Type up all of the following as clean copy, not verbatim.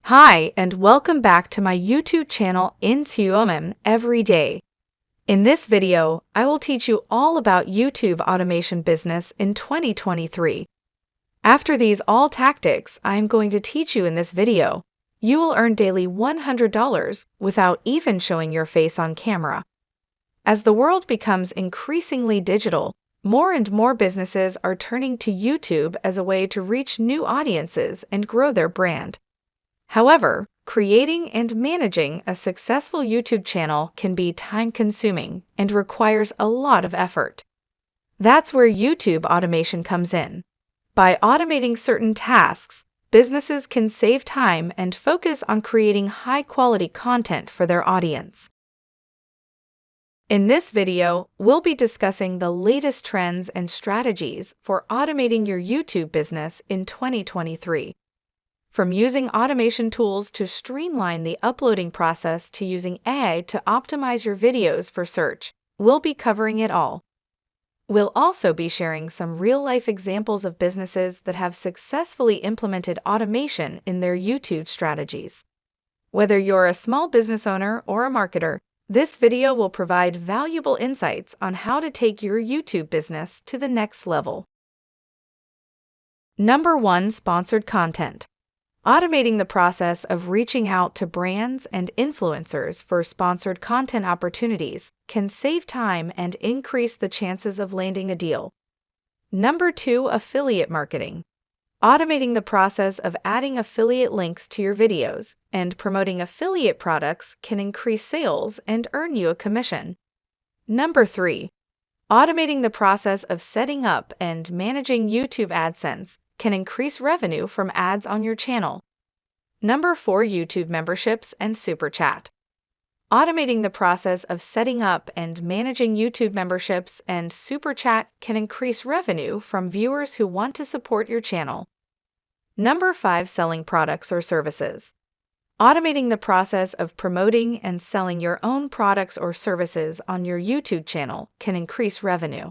Hi, and welcome back to my YouTube channel Intuition Every Day. In this video, I will teach you all about YouTube automation business in 2023. After these all tactics I am going to teach you in this video, you will earn daily $100 without even showing your face on camera. As the world becomes increasingly digital, more and more businesses are turning to YouTube as a way to reach new audiences and grow their brand. However, creating and managing a successful YouTube channel can be time-consuming and requires a lot of effort. That's where YouTube automation comes in. By automating certain tasks, businesses can save time and focus on creating high-quality content for their audience. In this video, we'll be discussing the latest trends and strategies for automating your YouTube business in 2023. From using automation tools to streamline the uploading process to using AI to optimize your videos for search, we'll be covering it all. We'll also be sharing some real-life examples of businesses that have successfully implemented automation in their YouTube strategies. Whether you're a small business owner or a marketer, this video will provide valuable insights on how to take your YouTube business to the next level. Number 1. Sponsored content. Automating the process of reaching out to brands and influencers for sponsored content opportunities can save time and increase the chances of landing a deal. Number 2. Affiliate marketing. Automating the process of adding affiliate links to your videos and promoting affiliate products can increase sales and earn you a commission. Number 3. Automating the process of setting up and managing YouTube AdSense can increase revenue from ads on your channel. Number 4. YouTube memberships and Super Chat. Automating the process of setting up and managing YouTube memberships and Super Chat can increase revenue from viewers who want to support your channel. Number 5. Selling products or services. Automating the process of promoting and selling your own products or services on your YouTube channel can increase revenue.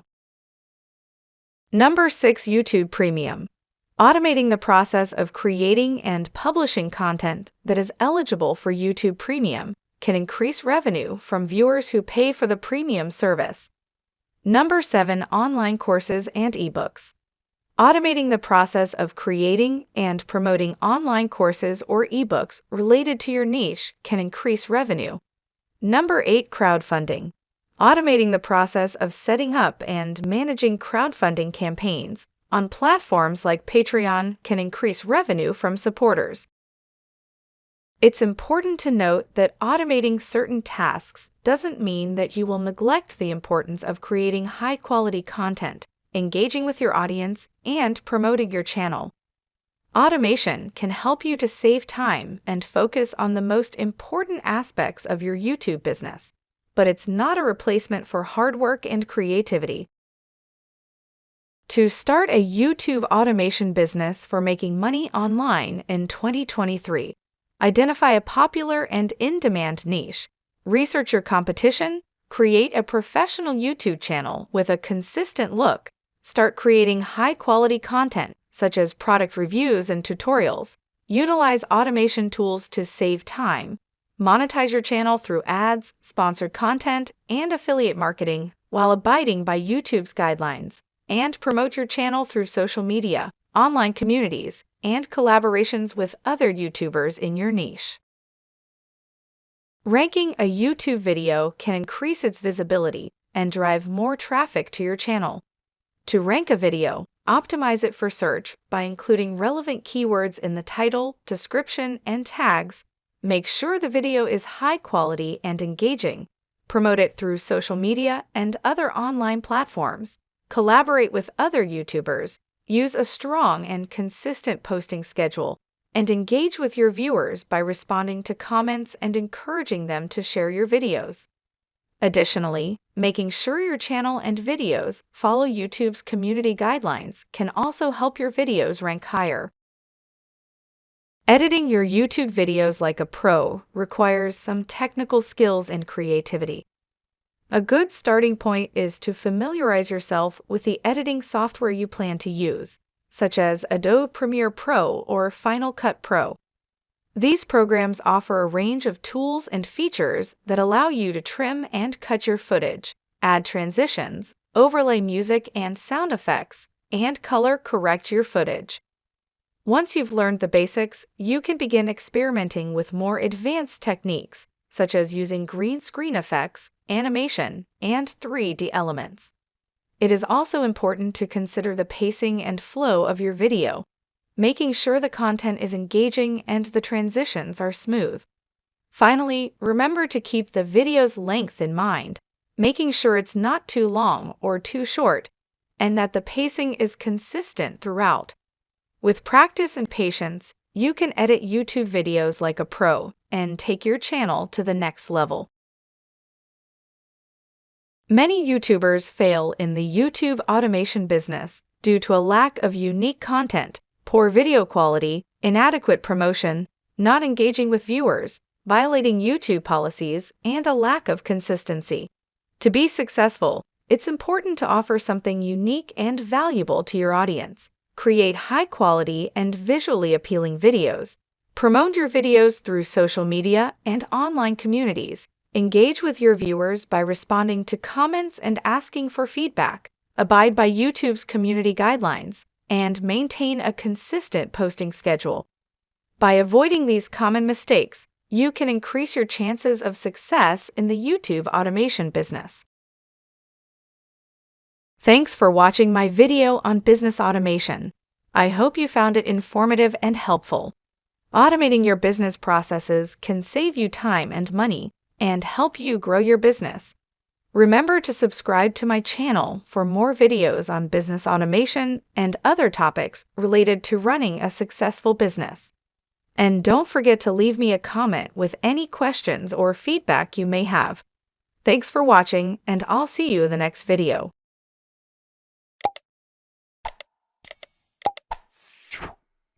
Number 6. YouTube Premium. Automating the process of creating and publishing content that is eligible for YouTube Premium can increase revenue from viewers who pay for the premium service. Number 7. Online courses and ebooks. Automating the process of creating and promoting online courses or ebooks related to your niche can increase revenue. Number 8. Crowdfunding. Automating the process of setting up and managing crowdfunding campaigns on platforms like Patreon can increase revenue from supporters. It's important to note that automating certain tasks doesn't mean that you will neglect the importance of creating high-quality content, engaging with your audience, and promoting your channel. Automation can help you to save time and focus on the most important aspects of your YouTube business, but it's not a replacement for hard work and creativity. To start a YouTube automation business for making money online in 2023, identify a popular and in-demand niche, research your competition, create a professional YouTube channel with a consistent look, start creating high-quality content such as product reviews and tutorials, utilize automation tools to save time, monetize your channel through ads, sponsored content, and affiliate marketing while abiding by YouTube's guidelines, and promote your channel through social media, online communities, and collaborations with other YouTubers in your niche. Ranking a YouTube video can increase its visibility and drive more traffic to your channel. To rank a video, optimize it for search by including relevant keywords in the title, description, and tags. Make sure the video is high quality and engaging. Promote it through social media and other online platforms. Collaborate with other YouTubers, use a strong and consistent posting schedule, and engage with your viewers by responding to comments and encouraging them to share your videos. Additionally, making sure your channel and videos follow YouTube's community guidelines can also help your videos rank higher. Editing your YouTube videos like a pro requires some technical skills and creativity. A good starting point is to familiarize yourself with the editing software you plan to use, such as Adobe Premiere Pro or Final Cut Pro. These programs offer a range of tools and features that allow you to trim and cut your footage, add transitions, overlay music and sound effects, and color correct your footage. Once you've learned the basics, you can begin experimenting with more advanced techniques, such as using green screen effects, animation, and 3D elements. It is also important to consider the pacing and flow of your video, making sure the content is engaging and the transitions are smooth. Finally, remember to keep the video's length in mind, making sure it's not too long or too short, and that the pacing is consistent throughout. With practice and patience, you can edit YouTube videos like a pro and take your channel to the next level. Many YouTubers fail in the YouTube automation business due to a lack of unique content, poor video quality, inadequate promotion, not engaging with viewers, violating YouTube policies, and a lack of consistency. To be successful, it's important to offer something unique and valuable to your audience. Create high-quality and visually appealing videos. Promote your videos through social media and online communities. Engage with your viewers by responding to comments and asking for feedback. Abide by YouTube's community guidelines, and maintain a consistent posting schedule. By avoiding these common mistakes, you can increase your chances of success in the YouTube automation business. Thanks for watching my video on business automation. I hope you found it informative and helpful. Automating your business processes can save you time and money and help you grow your business. Remember to subscribe to my channel for more videos on business automation and other topics related to running a successful business. And don't forget to leave me a comment with any questions or feedback you may have. Thanks for watching, and I'll see you in the next video.